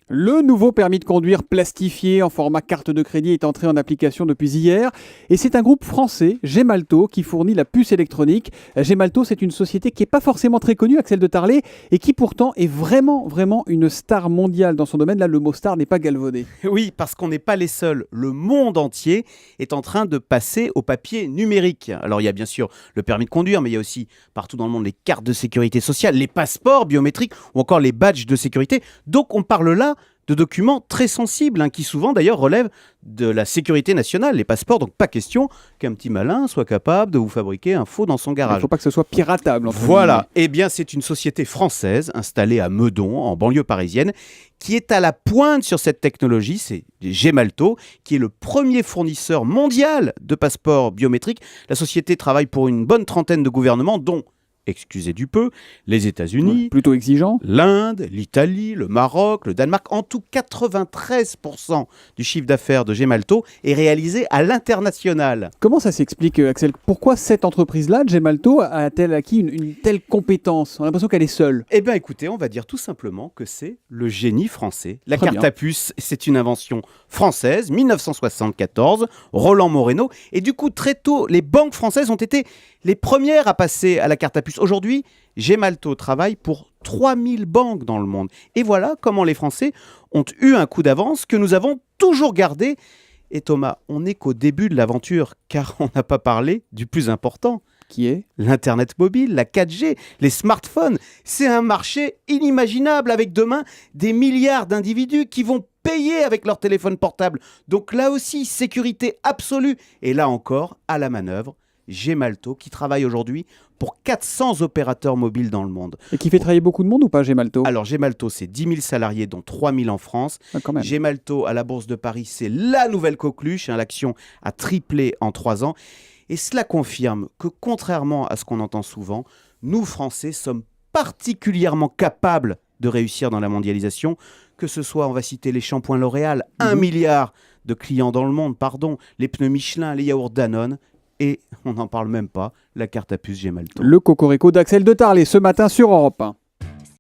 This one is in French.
Le nouveau permis de conduire plastifié en format carte de crédit est entré en application depuis hier et c'est un groupe français, Gemalto, qui fournit la puce électronique. Gemalto, c'est une société qui n'est pas forcément très connue, Axel de Tarlé, et qui pourtant est vraiment une star mondiale dans son domaine. Là, le mot star n'est pas galvaudé. Oui, parce qu'on n'est pas les seuls. Le monde entier est en train de passer au papier numérique. Alors il y a bien sûr le permis de conduire, mais il y a aussi partout dans le monde les cartes de sécurité sociale, les passeports biométriques ou encore les badges de sécurité. Donc on parle là de documents très sensibles, qui souvent d'ailleurs relèvent de la sécurité nationale, les passeports. Donc pas question qu'un petit malin soit capable de vous fabriquer un faux dans son Il ne garage. faut pas que ce soit piratable. Voilà, eh bien c'est une société française installée à Meudon, en banlieue parisienne, qui est à la pointe sur cette technologie. C'est Gemalto, qui est le premier fournisseur mondial de passeports biométriques. La société travaille pour une bonne trentaine de gouvernements, dont, excusez du peu, les États-Unis, Plutôt exigeant. l'Inde, l'Italie, le Maroc, le Danemark. En tout, 93% du chiffre d'affaires de Gemalto est réalisé à l'international. Comment ça s'explique, Axel? Pourquoi cette entreprise-là, Gemalto, a-t-elle acquis une telle compétence? On a l'impression qu'elle est seule. Eh bien écoutez, on va dire tout simplement que c'est le génie français. La Très carte bien. à puce, c'est une invention française, 1974, Roland Moreno. Et du coup, très tôt, les banques françaises ont été les premières à passer à la carte à puce. Aujourd'hui, Gemalto travaille pour 3000 banques dans le monde. Et voilà comment les Français ont eu un coup d'avance que nous avons toujours gardé. Et Thomas, on n'est qu'au début de l'aventure, car on n'a pas parlé du plus important. Qui est? L'Internet mobile, la 4G, les smartphones, c'est un marché inimaginable avec demain des milliards d'individus qui vont payer avec leur téléphone portable. Donc là aussi, sécurité absolue. Et là encore, à la manœuvre, Gemalto qui travaille aujourd'hui pour 400 opérateurs mobiles dans le monde. Et qui fait travailler beaucoup de monde ou pas, Gemalto? Alors Gemalto, c'est 10 000 salariés, dont 3 000 en France. Ah, quand même. Gemalto à la Bourse de Paris, c'est la nouvelle coqueluche. L'action a triplé en 3 ans. Et cela confirme que, contrairement à ce qu'on entend souvent, nous, Français, sommes particulièrement capables de réussir dans la mondialisation. Que ce soit, on va citer les shampoings L'Oréal, 1 milliard de clients dans le monde, les pneus Michelin, les yaourts Danone, et on n'en parle même pas, la carte à puce Gemalto. Le cocorico d'Axel de Tarlé ce matin sur Europe 1.